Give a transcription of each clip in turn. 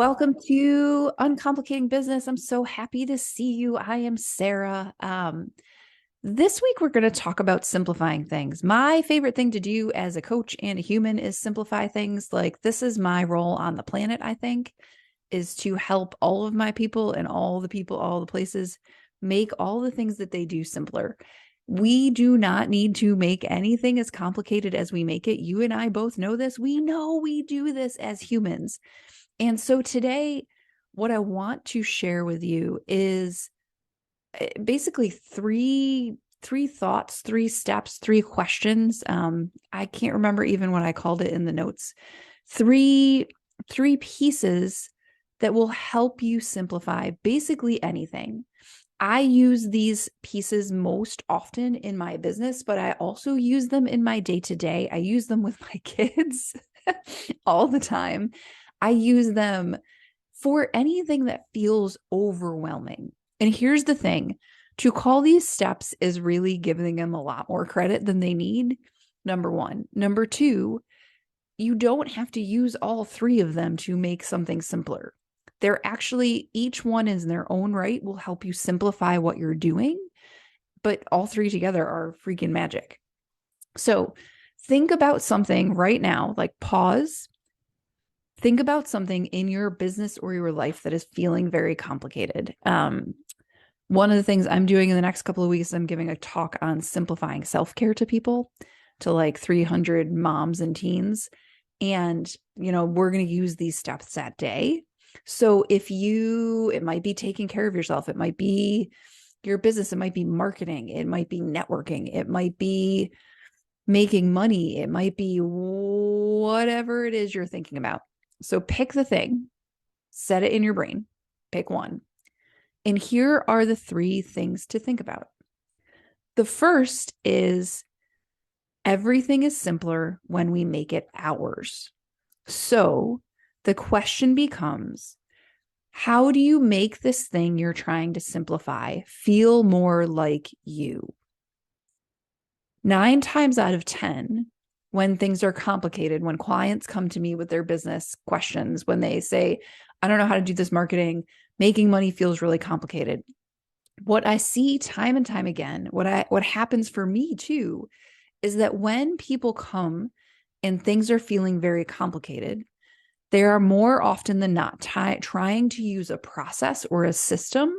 Welcome to Uncomplicating Business. I'm so happy to see you. I am Sarah. This week, we're going to talk about simplifying things. My favorite thing to do as a coach and a human is simplify things. Like, this is my role on the planet, I think, is to help all of my people and all the people, all the places make all the things that they do simpler. We do not need to make anything as complicated as we make it. You and I both know this. We know we do this as humans. And so today, what I want to share with you is basically three thoughts, three steps, three questions. I can't remember even what I called it in the notes. Three pieces that will help you simplify basically anything. I use these pieces most often in my business, but I also use them in my day-to-day. I use them with my kids all the time. I use them for anything that feels overwhelming. And here's the thing, to call these steps is really giving them a lot more credit than they need. Number one. Number two, you don't have to use all three of them to make something simpler. They're actually, each one in their own right will help you simplify what you're doing, but all three together are freaking magic. So think about something right now, like pause. Think about something in your business or your life that is feeling very complicated. One of the things I'm doing in the next couple of weeks, I'm giving a talk on simplifying self-care to people, to like 300 moms and teens. And, we're going to use these steps that day. So it might be taking care of yourself. It might be your business. It might be marketing. It might be networking. It might be making money. It might be whatever it is you're thinking about. So pick the thing, set it in your brain, pick one. And here are the three things to think about. The first is everything is simpler when we make it ours. So the question becomes, how do you make this thing you're trying to simplify feel more like you? 9 times out of 10, when things are complicated, when clients come to me with their business questions, when they say, I don't know how to do this marketing, making money feels really complicated. What I see time and time again, what happens for me too, is that when people come and things are feeling very complicated, they are more often than not trying to use a process or a system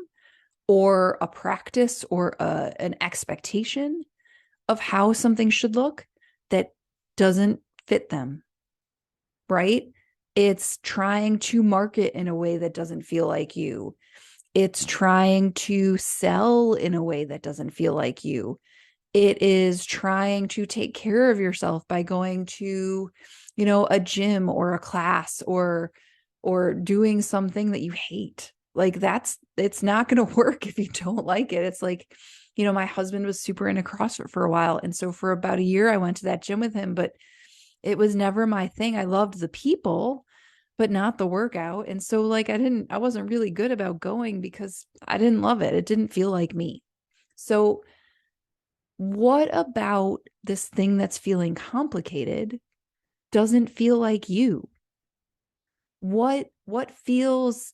or a practice or an expectation of how something should look that doesn't fit them, right? It's trying to market in a way that doesn't feel like you. It's trying to sell in a way that doesn't feel like you. It is trying to take care of yourself by going to, a gym or a class or doing something that you hate. Like it's not going to work if you don't like it. It's like, my husband was super into CrossFit for a while. And so for about a year, I went to that gym with him, but it was never my thing. I loved the people, but not the workout. And so like, I wasn't really good about going because I didn't love it. It didn't feel like me. So what about this thing that's feeling complicated doesn't feel like you? What feels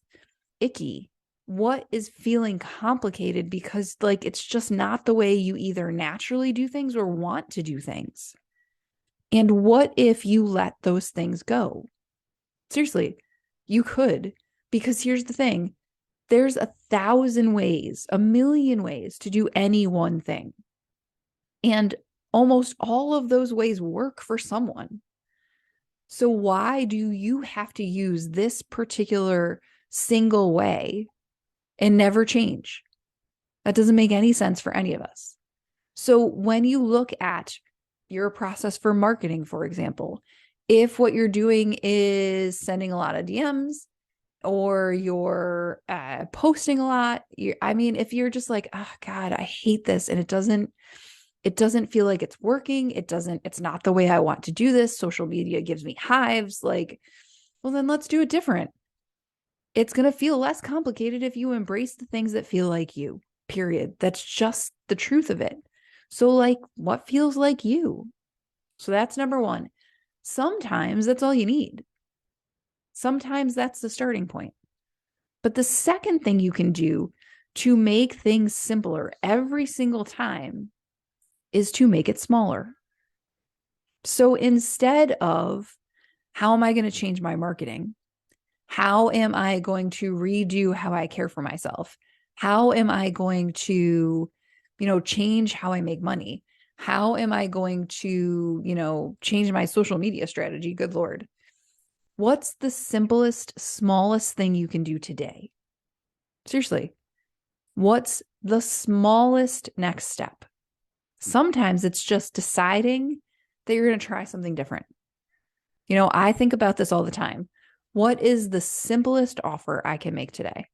icky? What is feeling complicated because like it's just not the way you either naturally do things or want to do things? And what if you let those things go? Seriously, you could, because here's the thing. There's 1,000 ways, a million ways to do any one thing. And almost all of those ways work for someone. So why do you have to use this particular single way and never change? That doesn't make any sense for any of us. So when you look at your process for marketing, for example, if what you're doing is sending a lot of DMs or you're posting a lot, if you're just like, oh God, I hate this, and it doesn't feel like it's working. It's not the way I want to do this. Social media gives me hives. Like, well, then let's do it different. It's going to feel less complicated if you embrace the things that feel like you, period. That's just the truth of it. So like, what feels like you? So that's number one. Sometimes that's all you need. Sometimes that's the starting point. But the second thing you can do to make things simpler every single time is to make it smaller. So instead of how am I going to change my marketing? How am I going to redo how I care for myself? How am I going to, change how I make money? How am I going to, change my social media strategy? Good Lord. What's the simplest, smallest thing you can do today? Seriously, what's the smallest next step? Sometimes it's just deciding that you're going to try something different. I think about this all the time. What is the simplest offer I can make today?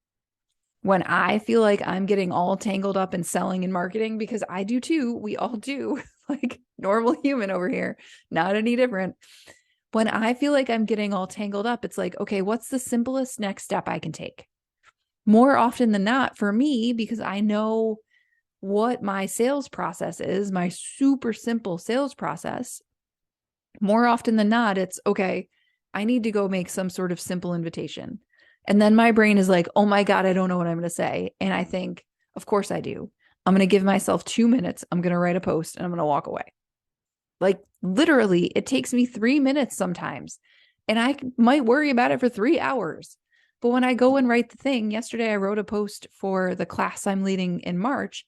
When I feel like I'm getting all tangled up in selling and marketing, because I do too, we all do, like normal human over here, not any different. When I feel like I'm getting all tangled up, it's like, okay, what's the simplest next step I can take? More often than not, for me, because I know what my sales process is, my super simple sales process, more often than not, it's okay, I need to go make some sort of simple invitation. And then my brain is like, oh my God, I don't know what I'm going to say. And I think, of course I do. I'm going to give myself 2 minutes. I'm going to write a post and I'm going to walk away. Like literally, it takes me 3 minutes sometimes. And I might worry about it for 3 hours. But when I go and write the thing, yesterday I wrote a post for the class I'm leading in March.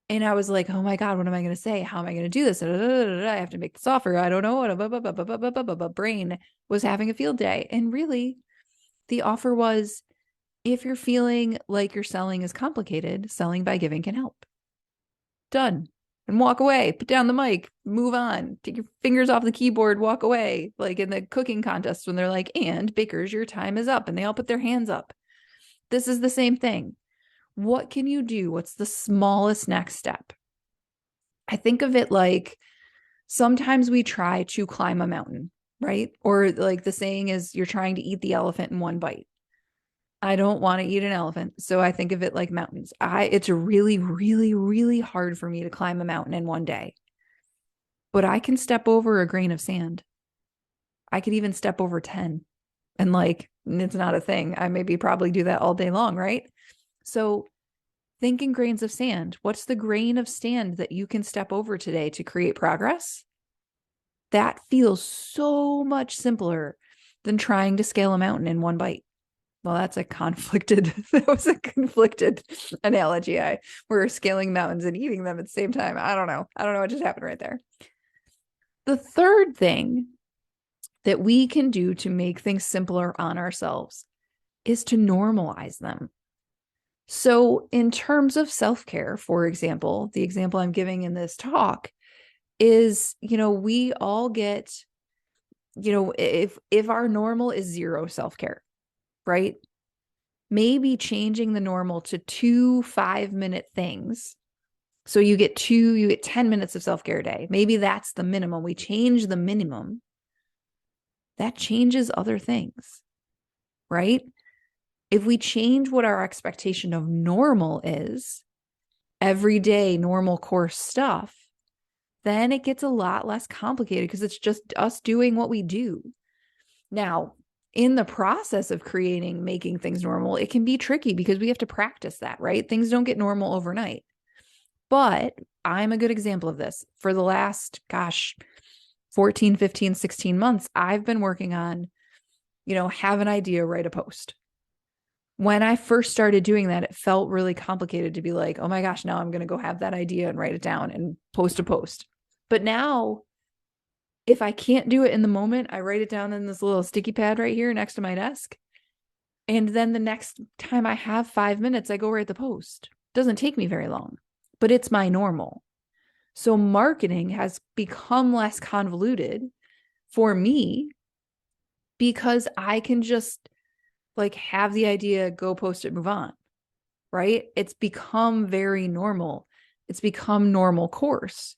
And I was like, oh my God, what am I going to say? How am I going to do this? I have to make this offer. I don't know what. Brain was having a field day. And really, the offer was, if you're feeling like your selling is complicated, selling by giving can help. Done. And walk away, put down the mic, move on, take your fingers off the keyboard, walk away. Like in the cooking contest when they're like, and bakers, your time is up. And they all put their hands up. This is the same thing. What can you do? What's the smallest next step? I think of it like sometimes we try to climb a mountain, right? Or like the saying is, you're trying to eat the elephant in one bite. I don't want to eat an elephant. So I think of it like mountains. It's really, really, really hard for me to climb a mountain in one day. But I can step over a grain of sand. I could even step over 10. And like, it's not a thing. I maybe probably do that all day long, right? So think in grains of sand. What's the grain of sand that you can step over today to create progress? That feels so much simpler than trying to scale a mountain in one bite. Well, that was a conflicted analogy. We're scaling mountains and eating them at the same time. I don't know. I don't know what just happened right there. The third thing that we can do to make things simpler on ourselves is to normalize them. So in terms of self-care, for example, the example I'm giving in this talk is, we all get, if our normal is zero self-care, right? Maybe changing the normal to 2 5-minute things. So you get 10 minutes of self-care a day. Maybe that's the minimum. We change the minimum. That changes other things, right? If we change what our expectation of normal is, everyday normal course stuff, then it gets a lot less complicated because it's just us doing what we do. Now, in the process of making things normal, it can be tricky because we have to practice that, right? Things don't get normal overnight. But I'm a good example of this. For the last, 14, 15, 16 months, I've been working on, have an idea, write a post. When I first started doing that, it felt really complicated to be like, oh my gosh, now I'm going to go have that idea and write it down and post a post. But now, if I can't do it in the moment, I write it down in this little sticky pad right here next to my desk. And then the next time I have 5 minutes, I go write the post. It doesn't take me very long, but it's my normal. So marketing has become less convoluted for me because I can just like have the idea, go post it, move on, right? It's become very normal. It's become normal course.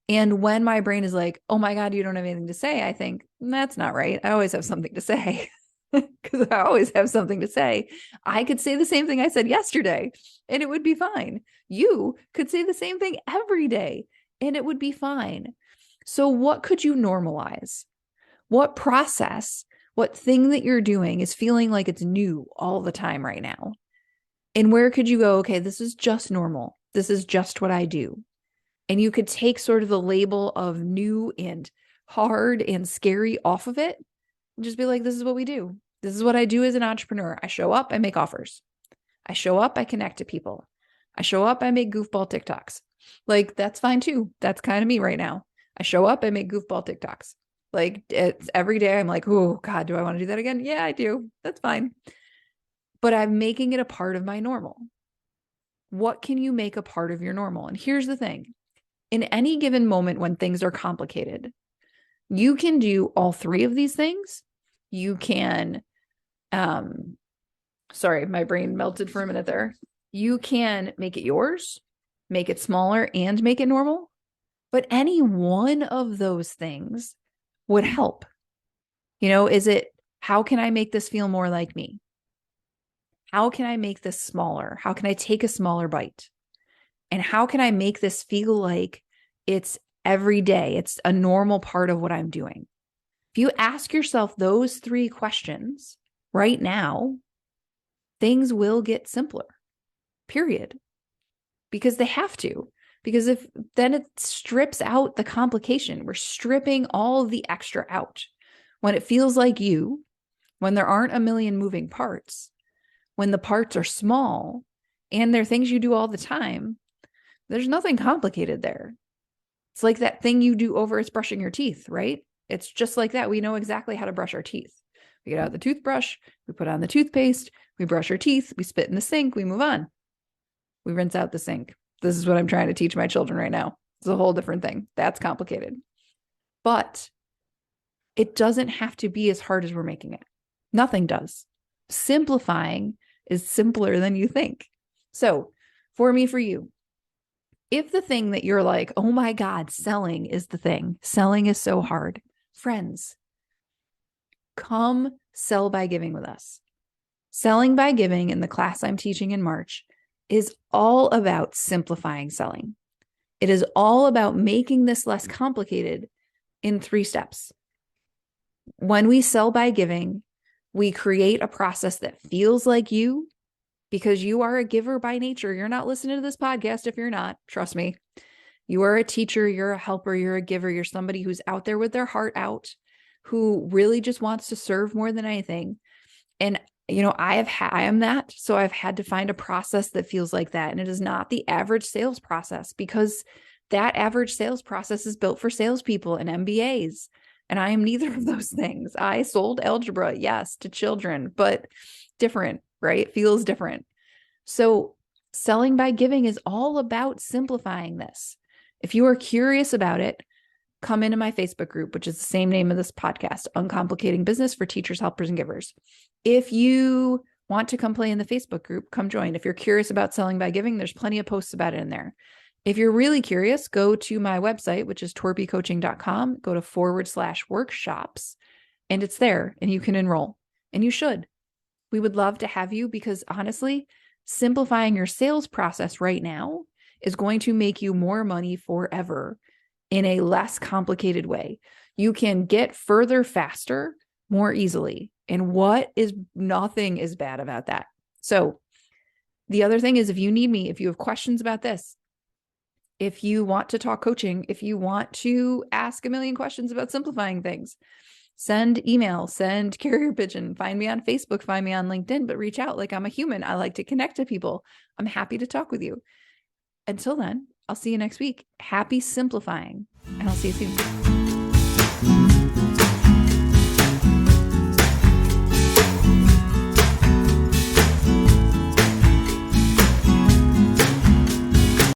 And when my brain is like, oh my God, you don't have anything to say, I think that's not right. I always have something to say because I always have something to say. I could say the same thing I said yesterday and it would be fine. You could say the same thing every day and it would be fine. So what could you normalize? What process What thing that you're doing is feeling like it's new all the time right now? And where could you go, okay, this is just normal. This is just what I do. And you could take sort of the label of new and hard and scary off of it and just be like, this is what we do. This is what I do as an entrepreneur. I show up, I make offers. I show up, I connect to people. I show up, I make goofball TikToks. Like, that's fine too. That's kind of me right now. I show up, I make goofball TikToks. Like, it's every day I'm like, oh God, do I want to do that again? Yeah, I do. That's fine. But I'm making it a part of my normal. What can you make a part of your normal? And here's the thing. In any given moment when things are complicated, you can do all three of these things. You can, sorry, my brain melted for a minute there. You can make it yours, make it smaller, and make it normal. But any one of those things would help. Is it, how can I make this feel more like me? How can I make this smaller? How can I take a smaller bite? And how can I make this feel like it's every day? It's a normal part of what I'm doing. If you ask yourself those three questions right now, things will get simpler, period. Because they have to. Because if then it strips out the complication. We're stripping all of the extra out. When it feels like you, when there aren't a million moving parts, when the parts are small and they're things you do all the time, there's nothing complicated there. It's like that thing you do over is brushing your teeth, right? It's just like that. We know exactly how to brush our teeth. We get out the toothbrush, we put on the toothpaste, we brush our teeth, we spit in the sink, we move on. We rinse out the sink. This is what I'm trying to teach my children right now. It's a whole different thing. That's complicated. But it doesn't have to be as hard as we're making it. Nothing does. Simplifying is simpler than you think. So for me, for you, if the thing that you're like, oh my God, selling is the thing. Selling is so hard. Friends, come sell by giving with us. Selling by giving in the class I'm teaching in March is all about simplifying selling. It is all about making this less complicated in 3 steps. When we sell by giving, we create a process that feels like you, because you are a giver by nature. You're not listening to this podcast if you're not. Trust me. You are a teacher, you're a helper, you're a giver, you're somebody who's out there with their heart out, who really just wants to serve more than anything. And I am that. So I've had to find a process that feels like that. And it is not the average sales process, because that average sales process is built for salespeople and MBAs. And I am neither of those things. I sold algebra, yes, to children, but different, right? It feels different. So selling by giving is all about simplifying this. If you are curious about it, come into my Facebook group, which is the same name of this podcast, Uncomplicating Business for Teachers, Helpers, and Givers. If you want to come play in the Facebook group, come join. If you're curious about selling by giving, there's plenty of posts about it in there. If you're really curious, go to my website, which is torbycoaching.com, go to /workshops, and it's there, and you can enroll, and you should. We would love to have you, because honestly, simplifying your sales process right now is going to make you more money forever in a less complicated way. You can get further faster, more easily. And nothing is bad about that. So the other thing is, if you need me, if you have questions about this, if you want to talk coaching, if you want to ask a million questions about simplifying things, send email, send carrier pigeon, find me on Facebook, find me on LinkedIn, but reach out. Like, I'm a human. I like to connect to people. I'm happy to talk with you. Until then, I'll see you next week. Happy simplifying, and I'll see you soon.